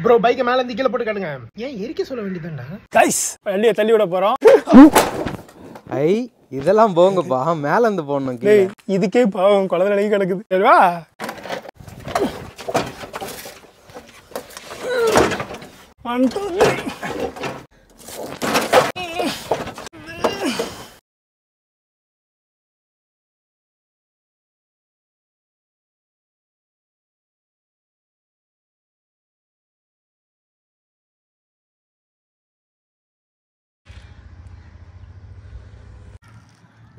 Bro பைக்கை மேல இருந்து கீழே போட்டு காட்டுங்க. ஏன் எரிக்க சொல்ல வேண்டியதுண்டா கைஸ், வண்டியை தள்ளி விட போறோம். ஐ இதெல்லாம் போங்கப்பா, மேல இருந்து போடணும். இதுக்கே பாவம் குழந்தை நிலைக்கு கிடக்குது. சரிவா?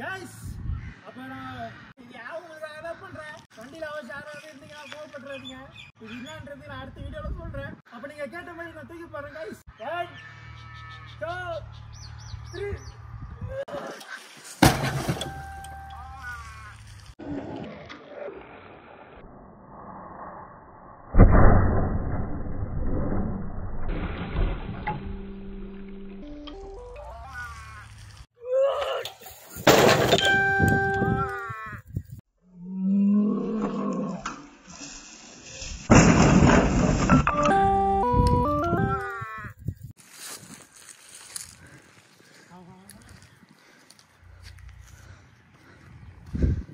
गाइस அப்பறா இது யாவுங்களுக்காக தான் பண்றேன். வண்டியில அவசாரம் இருந்தீங்க கோவப்படுறீங்க. இது என்னன்றது நான் அடுத்த வீடியோல சொல்றேன். அப்ப நீங்க கேட்ட மாதிரி நான் தூக்கி பாருங்க गाइस. 1 2 3 Hey